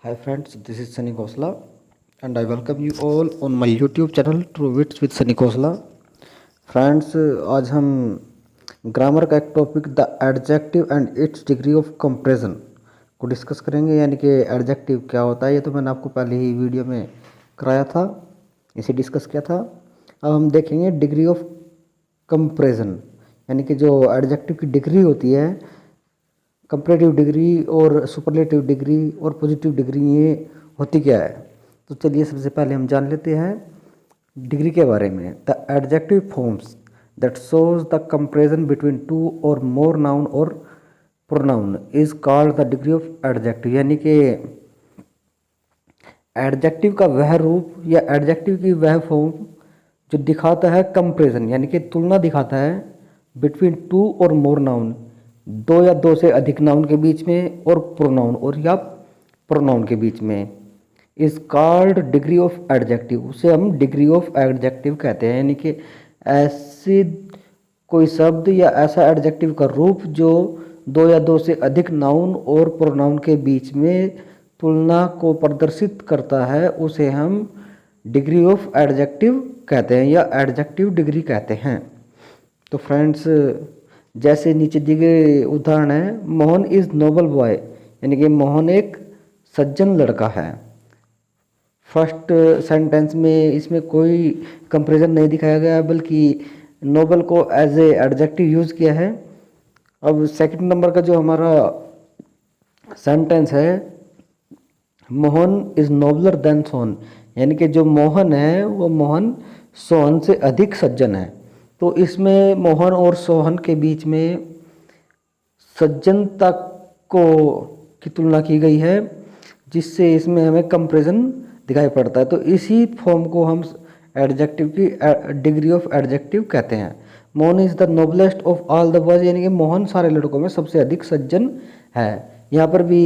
Hi friends, this is Sunny Khosla and I welcome you all on my YouTube channel True Wits with Sunny Khosla. Friends, आज हम grammar का एक topic the adjective and it's degree of comparison को discuss करेंगे। यानी कि adjective क्या होता है, ये तो मैंने आपको पहले ही वीडियो में कराया था, इसे डिस्कस किया था। अब हम देखेंगे डिग्री ऑफ कंपैरिजन, यानी कि जो एडजेक्टिव की डिग्री होती है, कंपैरेटिव डिग्री और सुपरलेटिव डिग्री और पॉजिटिव डिग्री, ये होती क्या है। तो चलिए सबसे पहले हम जान लेते हैं डिग्री के बारे में। The adjective forms that shows the comparison between two और मोर नाउन और pronoun is called the degree of adjective. यानी कि एडजेक्टिव का वह रूप या एडजेक्टिव की वह फॉर्म जो दिखाता है कंपैरिजन, यानी कि तुलना दिखाता है बिटवीन टू और मोर नाउन, दो या दो से अधिक नाउन के बीच में, और प्रोनाउन और या प्रोनाउन के बीच में, is called degree of adjective. उसे हम डिग्री ऑफ एडजेक्टिव कहते हैं। यानी कि ऐसी कोई शब्द या ऐसा एडजेक्टिव का रूप जो दो या दो से अधिक नाउन और प्रोनाउन के बीच में तुलना को प्रदर्शित करता है, उसे हम डिग्री ऑफ एडजेक्टिव कहते हैं या एडजेक्टिव डिग्री कहते हैं। तो फ्रेंड्स, जैसे नीचे दिए गए उदाहरण है, मोहन इज नोबल बॉय, यानी कि मोहन एक सज्जन लड़का है। फर्स्ट सेंटेंस में इसमें कोई कंपैरिजन नहीं दिखाया गया, बल्कि नोबल को एज ए एडजेक्टिव यूज किया है। अब सेकंड नंबर का जो हमारा सेंटेंस है, Mohan is nobler than Sohan, यानी कि जो मोहन है वो मोहन सोहन से अधिक सज्जन है। तो इसमें मोहन और सोहन के बीच में सज्जनता को की तुलना की गई है, जिससे इसमें हमें कंपैरिजन दिखाई पड़ता है। तो इसी फॉर्म को हम एडजेक्टिव की डिग्री ऑफ एडजेक्टिव कहते हैं। Mohan is the noblest of all the boys, यानी कि मोहन सारे लड़कों में सबसे अधिक सज्जन है। यहाँ पर भी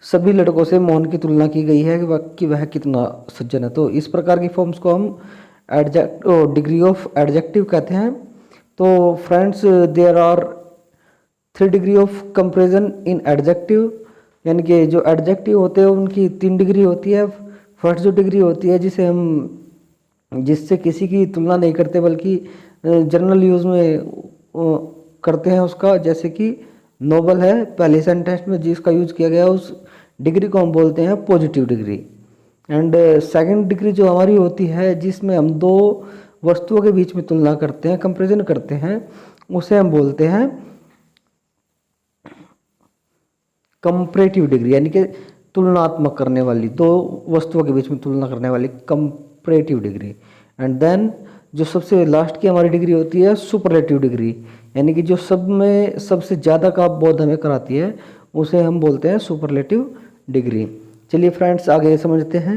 सभी लड़कों से मोहन की तुलना की गई है कि वह कितना सज्जन है। तो इस प्रकार की फॉर्म्स को हम डिग्री ऑफ एडजेक्टिव कहते हैं। तो friends, there are 3 degree of comparison in adjective, यानी कि जो एडजेक्टिव होते हैं उनकी 3 डिग्री होती है। फर्स्ट जो डिग्री होती है जिससे किसी की तुलना नहीं करते, बल्कि जनरल यूज में करते हैं उसका, जैसे कि नोबल है पहले सेंटेंस में जिसका यूज किया गया, उस डिग्री को हम बोलते हैं positive degree. And second degree जो हमारी होती है, जिसमें हम दो वस्तुओं के बीच में तुलना करते हैं, कंपैरिजन करते हैं, उसे हम बोलते हैं कंपैरेटिव डिग्री, यानी कि तुलनात्मक करने वाली, दो वस्तुओं के बीच में तुलना करने वाली कंपैरेटिव डिग्री। एंड देन जो सबसे लास्ट की हमारी डिग्री होती है सुपरलेटिव डिग्री, यानी कि जो सब में सबसे ज़्यादा का बोध हमें कराती है, उसे हम बोलते हैं सुपरलेटिव डिग्री। चलिए फ्रेंड्स, आगे समझते हैं।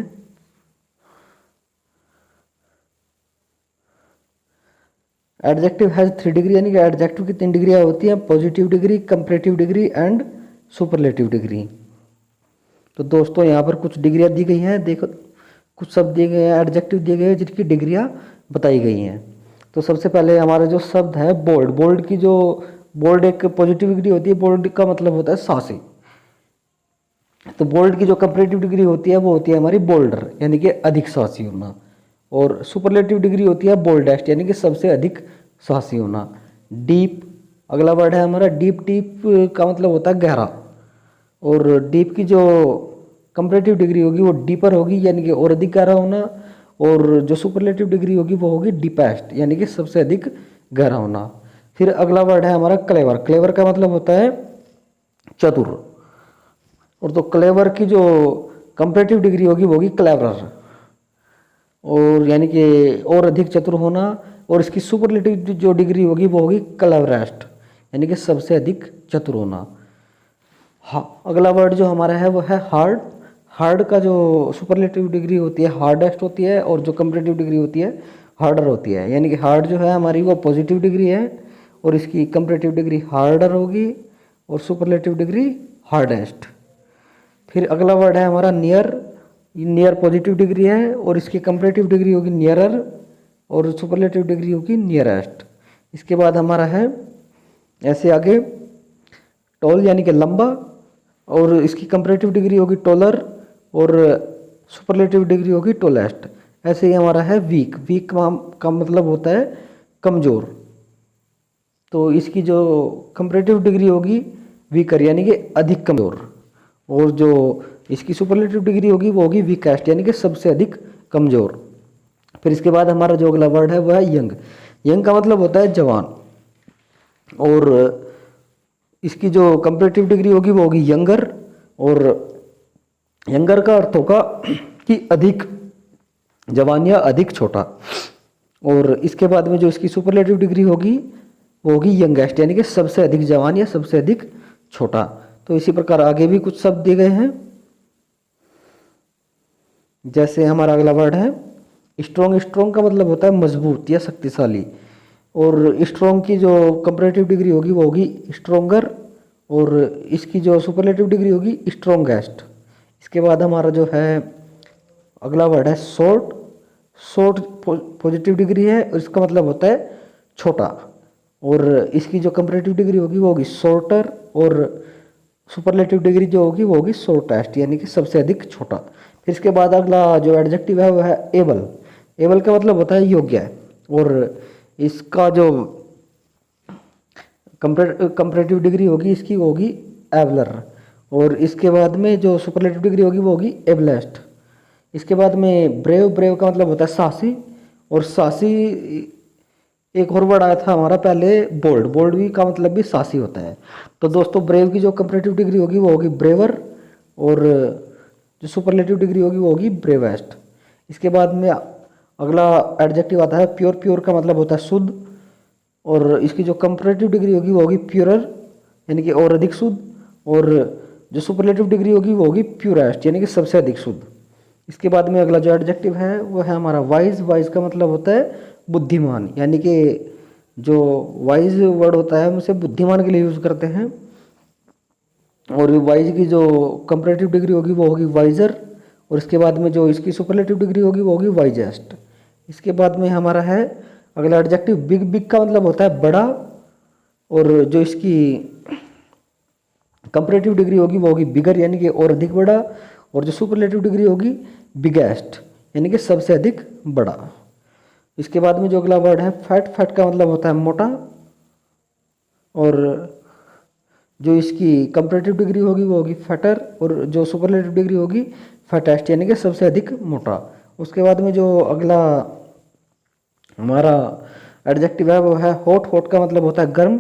एडजेक्टिव हैज 3 डिग्री, यानी कि एडजेक्टिव की 3 डिग्रियाँ होती हैं, positive degree, comparative degree and superlative degree. तो दोस्तों, यहाँ पर कुछ डिग्रियाँ दी गई हैं, देखो कुछ शब्द दिए गए हैं, एडजेक्टिव दिए गए हैं जिनकी डिग्रियाँ बताई गई हैं। तो सबसे पहले हमारा जो शब्द है बोल्ड, बोल्ड एक पॉजिटिव डिग्री होती है। बोल्ड का मतलब होता है साहसी। तो बोल्ड की जो कंपैरेटिव डिग्री होती है वो होती है हमारी बोल्डर, यानी कि अधिक साहसी होना। और सुपरलेटिव डिग्री होती है बोल्डेस्ट, यानी कि सबसे अधिक साहसी होना। डीप अगला वर्ड है हमारा डीप। डीप का मतलब होता है गहरा, और डीप की जो कंपैरेटिव डिग्री होगी वो डीपर होगी, यानी कि और अधिक गहरा होना। और जो सुपरलेटिव डिग्री होगी वो होगी डीपेस्ट, यानी कि सबसे अधिक गहरा होना। फिर अगला वर्ड है हमारा क्लेवर। क्लेवर का मतलब होता है चतुर, और तो क्लेवर की जो कंपैरेटिव डिग्री होगी वो होगी क्लेवरर, और यानी कि और अधिक चतुर होना। और इसकी सुपरलेटिव जो डिग्री होगी वो होगी क्लेवरेस्ट, यानी कि सबसे अधिक चतुर होना। हाँ, अगला वर्ड जो हमारा है वो है हार्ड। हार्ड का जो सुपरलेटिव डिग्री होती है हार्डेस्ट होती है, और जो कंपैरेटिव डिग्री होती है हार्डर होती है। यानी कि हार्ड जो है हमारी वो पॉजिटिव डिग्री है, और इसकी कंपैरेटिव डिग्री हार्डर होगी, और सुपरलेटिव डिग्री हार्डेस्ट। फिर अगला वर्ड है हमारा नियर। नियर पॉजिटिव डिग्री है, और इसकी कंपैरेटिव डिग्री होगी नियरर, और सुपरलेटिव डिग्री होगी नियरेस्ट। इसके बाद हमारा है ऐसे आगे टॉल, यानी कि लंबा, और इसकी कंपैरेटिव डिग्री होगी टॉलर, और सुपरलेटिव डिग्री होगी टोलेस्ट। ऐसे ही हमारा है वीक। वीक का मतलब होता है कमज़ोर। तो इसकी जो कंपैरेटिव डिग्री होगी वीकर यानी कि अधिक कमज़ोर, और जो इसकी सुपरलेटिव डिग्री होगी वो होगी वीकेस्ट यानी कि सबसे अधिक कमज़ोर। फिर इसके बाद हमारा जो अगला वर्ड है वो है यंग। यंग का मतलब होता है जवान, और इसकी जो कंपैरेटिव डिग्री होगी वो होगी यंगर, और यंगर का अर्थ होगा कि अधिक जवान या अधिक छोटा। और इसके बाद में जो इसकी सुपरलेटिव डिग्री होगी वो होगी यंगेस्ट यानी कि सबसे अधिक जवान या सबसे अधिक छोटा। तो इसी प्रकार आगे भी कुछ शब्द दिए गए हैं। जैसे हमारा अगला वर्ड है स्ट्रोंग। स्ट्रोंग का मतलब होता है मजबूत या शक्तिशाली, और स्ट्रोंग की जो कंपैरेटिव डिग्री होगी वो होगी स्ट्रोंगर, और इसकी जो सुपरलेटिव डिग्री होगी स्ट्रोंगेस्ट। इसके बाद हमारा जो है अगला वर्ड है शॉर्ट। शॉर्ट पॉजिटिव डिग्री है और इसका मतलब होता है छोटा, और इसकी जो कंपैरेटिव डिग्री होगी वो होगी शॉर्टर, और सुपरलेटिव डिग्री जो होगी वो होगी शॉर्टेस्ट यानी कि सबसे अधिक छोटा। फिर इसके बाद अगला जो एडजेक्टिव है वो है एबल। एबल का मतलब होता है योग्य, और इसका जो कंपैरेटिव डिग्री होगी इसकी वो होगी एबलर, और इसके बाद में जो सुपरलेटिव डिग्री होगी वो होगी एबलेस्ट। इसके बाद में ब्रेव। ब्रेव का मतलब होता है साहसी, और साहसी एक और वर्ड आया था हमारा पहले बोल्ड। बोल्ड भी का मतलब भी साहसी होता है। तो दोस्तों ब्रेव की जो कंपैरेटिव डिग्री होगी वो होगी ब्रेवर, और जो सुपरलेटिव डिग्री होगी वो होगी ब्रेवेस्ट। इसके बाद में अगला एडजेक्टिव आता है प्योर। प्योर का मतलब होता है शुद्ध, और इसकी जो कंपैरेटिव डिग्री होगी वो होगी प्योरर यानी कि और अधिक शुद्ध, और जो सुपरलेटिव डिग्री होगी वो होगी प्योरेस्ट यानी कि सबसे अधिक शुद्ध। इसके बाद में अगला जो एडजेक्टिव है वो है हमारा वाइज। वाइज का मतलब होता है बुद्धिमान, यानी कि जो वाइज वर्ड होता है हम उसे बुद्धिमान के लिए यूज़ करते हैं। और वाइज की जो कंपैरेटिव डिग्री होगी वो होगी वाइजर, और इसके बाद में जो इसकी सुपरलेटिव डिग्री होगी वो होगी वाइजेस्ट। इसके बाद में हमारा है अगला एडजेक्टिव बिग। बिग का मतलब होता है बड़ा, और जो इसकी कंपैरेटिव डिग्री होगी वो होगी बिगर यानी कि और अधिक बड़ा, और जो सुपरलेटिव डिग्री होगी बिगेस्ट यानी कि सबसे अधिक बड़ा। इसके बाद में जो अगला वर्ड है फैट। फैट का मतलब होता है मोटा, और जो इसकी कंपैरेटिव डिग्री होगी वो होगी फैटर, और जो सुपरलेटिव डिग्री होगी फैटेस्ट यानी कि सबसे अधिक मोटा। उसके बाद में जो अगला हमारा एडजेक्टिव है वो है हॉट। हॉट का मतलब होता है गर्म,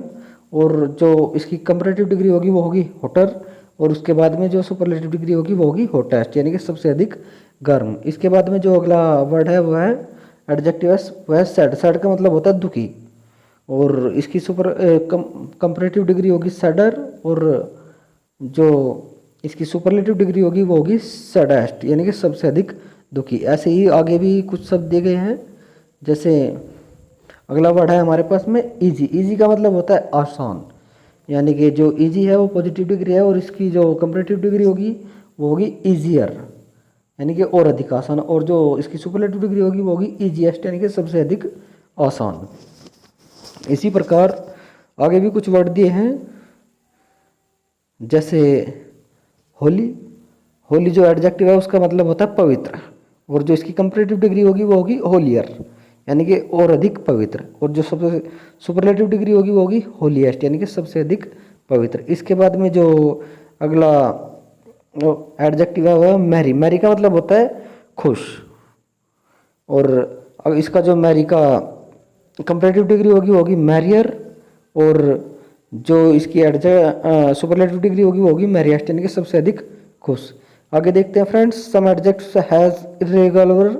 और जो इसकी कंपैरेटिव डिग्री होगी वो होगी हॉटर, और उसके बाद में जो सुपरलेटिव डिग्री होगी वो होगी हॉटेस्ट यानी कि सबसे अधिक गर्म। इसके बाद में जो अगला वर्ड है वो है एडजेक्टिव है वह सैड। सैड का मतलब होता है दुखी, और इसकी कंपैरेटिव डिग्री होगी सैडर, और जो इसकी सुपरलेटिव डिग्री होगी वो होगी सैडेस्ट यानी कि सबसे अधिक दुखी। ऐसे ही आगे भी कुछ शब्द दिए गए हैं। जैसे अगला वर्ड है हमारे पास में इजी। इजी का मतलब होता है आसान, यानी कि जो इजी है वो पॉजिटिव डिग्री है, और इसकी जो कंपैरेटिव डिग्री होगी वो होगी ईजियर यानी कि और अधिक आसान, और जो इसकी सुपरलेटिव डिग्री होगी वो होगी ईजीएस्ट यानी कि सबसे अधिक आसान। इसी प्रकार आगे भी कुछ वर्ड दिए हैं। जैसे होली। होली जो एडजेक्टिव है उसका मतलब होता है पवित्र, और जो इसकी कंपैरेटिव डिग्री होगी वो होगी होलियर यानी कि और अधिक पवित्र, और जो सबसे सुपरलेटिव डिग्री होगी वो होगी होलीएस्ट यानी कि सबसे अधिक पवित्र। इसके बाद में जो अगला एडजेक्टिव है वह मैरी। मैरी का मतलब होता है खुश, और अब इसका जो मैरी का कंपैरेटिव डिग्री होगी वो होगी मैरियर, और जो इसकी सुपरलेटिव डिग्री होगी वो होगी मैरिएस्ट यानी कि सबसे अधिक खुश। आगे देखते हैं friends, some adjectives has irregular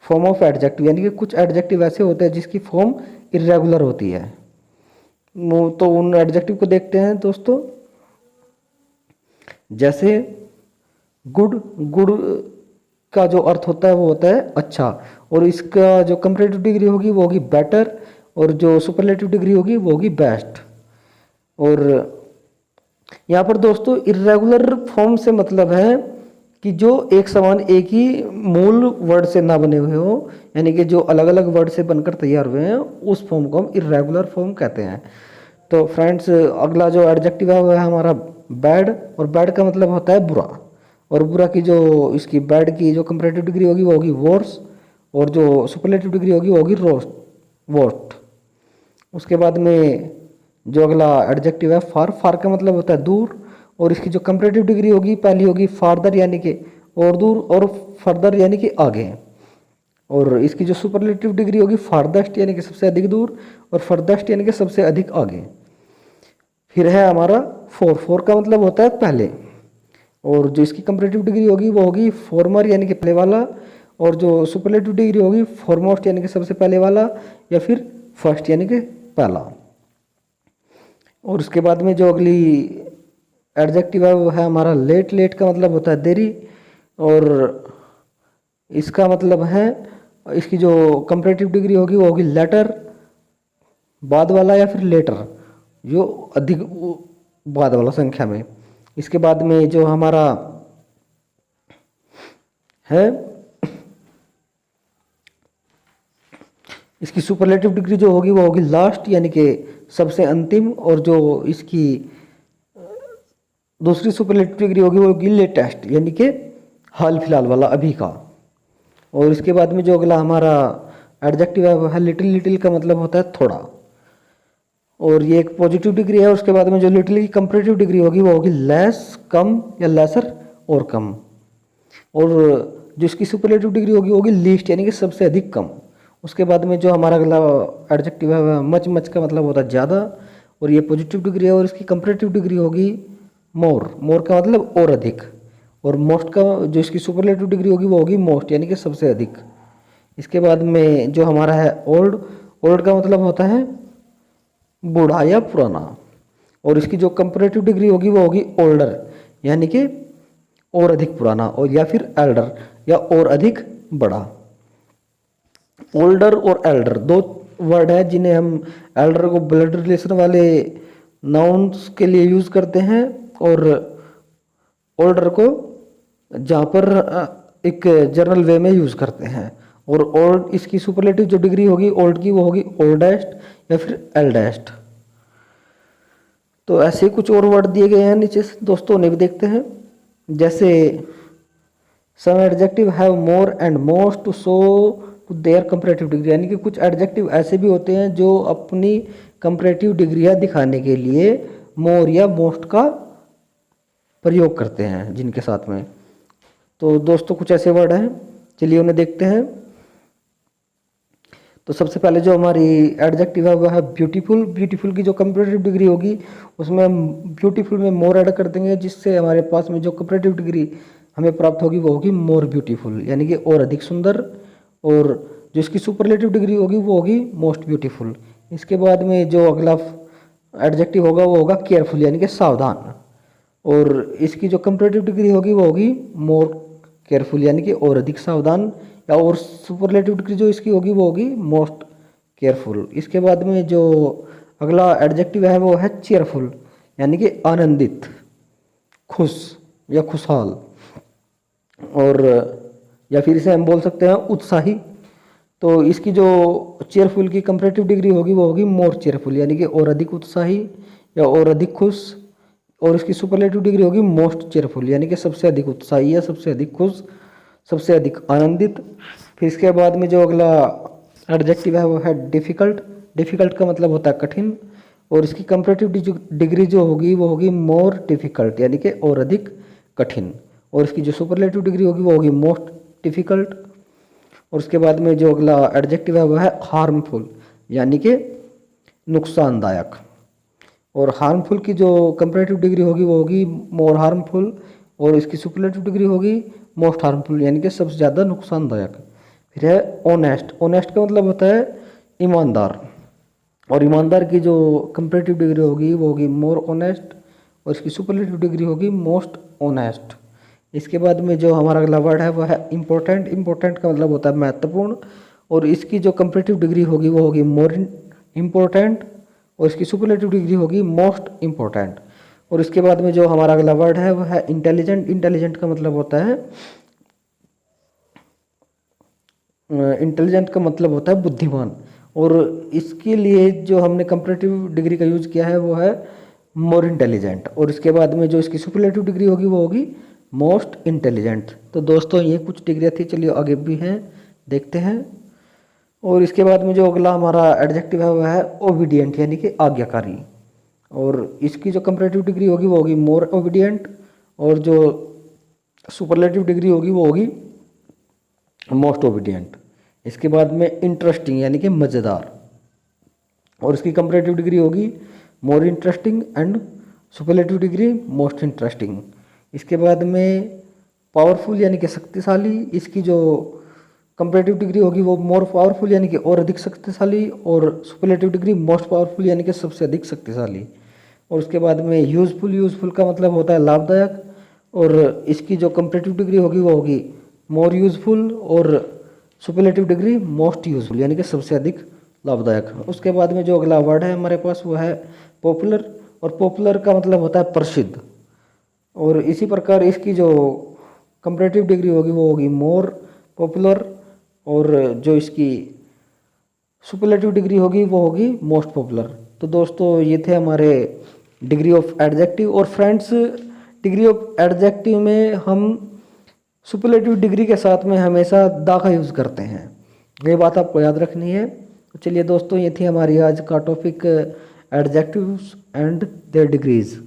form of adjective, यानी कि कुछ एडजेक्टिव ऐसे होते हैं जिसकी फॉर्म इर्रेगुलर होती है। तो उन एडजेक्टिव को देखते हैं दोस्तों। जैसे गुड। गुड का जो अर्थ होता है वो होता है अच्छा, और इसका जो कंपैरेटिव डिग्री होगी वो होगी बेटर, और जो सुपरलेटिव डिग्री होगी वो होगी बेस्ट। और यहाँ पर दोस्तों इर्रेगुलर फॉर्म से मतलब है कि जो एक समान एक ही मूल वर्ड से ना बने हुए हो, यानी कि जो अलग अलग वर्ड से बनकर तैयार हुए हैं, उस फॉर्म को हम इर्रेगुलर फॉर्म कहते हैं। तो फ्रेंड्स अगला जो एडजेक्टिव है वो है हमारा बैड, और बैड का मतलब होता है बुरा, और बुरा की जो इसकी बैड की जो कंपैरेटिव डिग्री होगी वो होगी वर्स, और जो सुपरलेटिव डिग्री होगी वो होगी वर्स्ट। उसके बाद में जो अगला एडजेक्टिव है फार, फार का मतलब होता है दूर, और इसकी जो कंपैरेटिव डिग्री होगी पहली होगी फारदर यानी कि और दूर, और फर्दर यानी कि आगे, और इसकी जो सुपरलेटिव डिग्री होगी फारदेस्ट यानी कि सबसे अधिक दूर, और फर्देस्ट यानी कि सबसे अधिक आगे। फिर है हमारा फोर, फोर का मतलब होता है पहले, और जो इसकी कंपैरेटिव डिग्री होगी वो होगी फॉर्मर यानी कि पहले वाला, और जो सुपरलेटिव डिग्री होगी फॉरमोस्ट यानी कि सबसे पहले वाला, या फिर फर्स्ट यानी कि पहला। और उसके बाद में जो अगली एडजेक्टिव है वो है हमारा लेट, लेट का मतलब होता है देरी, और इसका मतलब है इसकी जो कंपैरेटिव डिग्री होगी वो होगी लेटर, बाद वाला या फिर लेटर, जो अधिक बाद वाला संख्या में। इसके बाद में जो हमारा है इसकी सुपरलेटिव डिग्री जो होगी वो होगी लास्ट यानी कि सबसे अंतिम, और जो इसकी दूसरी सुपरलेटिव डिग्री होगी वो होगी लेटेस्ट यानी कि हाल फिलहाल वाला, अभी का। और इसके बाद में जो अगला हमारा एडजेक्टिव है वो है लिटिल, लिटिल का मतलब होता है थोड़ा, और ये एक पॉजिटिव डिग्री है। उसके बाद में जो लिटिल की कंपैरेटिव डिग्री होगी वो होगी लेस, कम, या लेसर और कम। और जो इसकी सुपरलेटिव डिग्री होगी लीस्ट यानी कि सबसे अधिक कम। उसके बाद में जो हमारा अगला एडजेक्टिव है मच, मच का मतलब होता है ज़्यादा, और ये पॉजिटिव डिग्री है, और इसकी कंपैरेटिव डिग्री होगी मोर, मोर का मतलब और अधिक। और मोस्ट का जो इसकी सुपरलेटिव डिग्री होगी वो होगी मोस्ट यानी कि सबसे अधिक। इसके बाद में जो हमारा है ओल्ड, ओल्ड का मतलब होता है बूढ़ा या पुराना, और इसकी जो कंपैरेटिव डिग्री होगी वो होगी ओल्डर यानी कि और अधिक पुराना, और या फिर एल्डर या और अधिक बड़ा। ओल्डर और एल्डर दो वर्ड है जिन्हें हम एल्डर को ब्लड रिलेशन वाले नाउन्स के लिए यूज करते हैं, और ओल्डर को जहाँ पर एक जनरल वे में यूज करते हैं। और ओल्ड इसकी सुपरलेटिव जो डिग्री होगी ओल्ड की वो होगी ओल्डेस्ट या फिर एल्डेस्ट। तो ऐसे कुछ और वर्ड दिए गए हैं नीचे से दोस्तों, उन्हें भी देखते हैं। जैसे some adjective have more and most to show to their comparative degree, यानी कि कुछ एडजेक्टिव ऐसे भी होते हैं जो अपनी कंपैरेटिव डिग्रियां दिखाने के लिए मोर या मोस्ट का प्रयोग करते हैं जिनके साथ में। तो दोस्तों कुछ ऐसे वर्ड हैं, चलिए उन्हें देखते हैं। तो सबसे पहले जो हमारी एडजेक्टिव है वह है ब्यूटीफुल। ब्यूटीफुल की जो कंपैरेटिव डिग्री होगी उसमें हम ब्यूटीफुल में मोर ऐड कर देंगे, जिससे हमारे पास में जो कंपैरेटिव डिग्री हमें प्राप्त होगी वो होगी मोर ब्यूटीफुल यानी कि और अधिक सुंदर। और जो इसकी सुपरलेटिव डिग्री होगी वो होगी मोस्ट ब्यूटीफुल। इसके बाद में जो अगला एडजेक्टिव होगा वो होगा केयरफुल यानी कि सावधान, और इसकी जो कंपैरेटिव डिग्री होगी वो होगी मोर केयरफुल यानी कि और अधिक सावधान, या और सुपरलेटिव डिग्री जो इसकी होगी वो होगी मोस्ट केयरफुल। इसके बाद में जो अगला एडजेक्टिव है वो है चेयरफुल यानी कि आनंदित, खुश या खुशहाल, और या फिर इसे हम बोल सकते हैं उत्साही। तो इसकी जो चेयरफुल की कंपैरेटिव डिग्री होगी वो होगी मोर चेयरफुल यानी कि और अधिक उत्साही या और अधिक खुश, और इसकी सुपरलेटिव डिग्री होगी मोस्ट चेयरफुल यानी कि सबसे अधिक उत्साही या सबसे अधिक खुश, सबसे अधिक आनंदित। फिर इसके बाद में जो अगला एडजेक्टिव है वो है डिफ़िकल्ट। डिफ़िकल्ट का मतलब होता है कठिन, और इसकी कंपैरेटिव डिग्री जो होगी वो होगी मोर डिफ़िकल्ट यानी कि और अधिक कठिन, और इसकी जो सुपरलेटिव डिग्री होगी वो होगी मोस्ट डिफ़िकल्ट। और उसके बाद में जो अगला एडजेक्टिव है वो है हार्मफुल यानी कि नुकसानदायक, और हार्मफुल की जो कंपैरेटिव डिग्री होगी वो होगी मोर हार्मफुल, और इसकी सुपरलेटिव डिग्री होगी मोस्ट हार्मफुल यानी कि सबसे ज़्यादा नुकसानदायक। फिर है ऑनेस्ट। ऑनेस्ट का मतलब होता है ईमानदार, और ईमानदार की जो कंपैरेटिव डिग्री होगी वो होगी मोर ऑनेस्ट, और इसकी सुपरलेटिव डिग्री होगी मोस्ट ऑनेस्ट। इसके बाद में जो हमारा अगला वर्ड है वह है इम्पोर्टेंट। इम्पोर्टेंट का मतलब होता है महत्वपूर्ण, और इसकी जो कंपैरेटिव डिग्री होगी वो होगी मोर इम्पोर्टेंट, और इसकी सुपरलेटिव डिग्री होगी मोस्ट इम्पोर्टेंट। और इसके बाद में जो हमारा अगला वर्ड है वह है इंटेलिजेंट। इंटेलिजेंट का मतलब होता है इंटेलिजेंट का मतलब होता है बुद्धिमान, और इसके लिए जो हमने कंपैरेटिव डिग्री का यूज किया है वो है मोर इंटेलिजेंट। और इसके बाद में जो इसकी सुपरलेटिव डिग्री होगी वो होगी मोस्ट इंटेलिजेंट। तो दोस्तों ये कुछ डिग्रियाँ थी, चलिए आगे भी हैं देखते हैं। और इसके बाद में जो अगला हमारा एडजेक्टिव है वह है ओबीडियंट, यानी कि आज्ञाकारी। और इसकी जो कंपैरेटिव डिग्री होगी वो होगी मोर ओबीडियंट, और जो सुपरलेटिव डिग्री होगी वो होगी मोस्ट ओबीडियंट। इसके बाद में इंटरेस्टिंग यानी कि मज़ेदार, और इसकी कंपैरेटिव डिग्री होगी more interesting and superlative degree most interesting. इसके बाद में पावरफुल यानी कि शक्तिशाली, इसकी जो कंपैरेटिव डिग्री होगी वो मोर पावरफुल यानी कि और अधिक शक्तिशाली, और सुपरलेटिव डिग्री मोस्ट पावरफुल यानी कि सबसे अधिक शक्तिशाली। और उसके बाद में यूज़फुल, यूज़फुल का मतलब होता है लाभदायक, और इसकी जो कंपैरेटिव डिग्री होगी वो होगी मोर यूज़फुल, और सुपरलेटिव डिग्री मोस्ट यूज़फुल यानी कि सबसे अधिक लाभदायक। उसके बाद में जो अगला वर्ड है हमारे पास वो है पॉपुलर, और पॉपुलर का मतलब होता है प्रसिद्ध। और इसी प्रकार इसकी जो कंपैरेटिव डिग्री होगी वो होगी मोर पॉपुलर, और जो इसकी सुपरलेटिव डिग्री होगी वो होगी मोस्ट पॉपुलर। तो दोस्तों ये थे हमारे डिग्री ऑफ एडजेक्टिव। और फ्रेंड्स, डिग्री ऑफ एडजेक्टिव में हम सुपरलेटिव डिग्री के साथ में हमेशा दा का यूज़ करते हैं, ये बात आपको याद रखनी है। तो चलिए दोस्तों ये थी हमारी आज का topic adjectives and their degrees.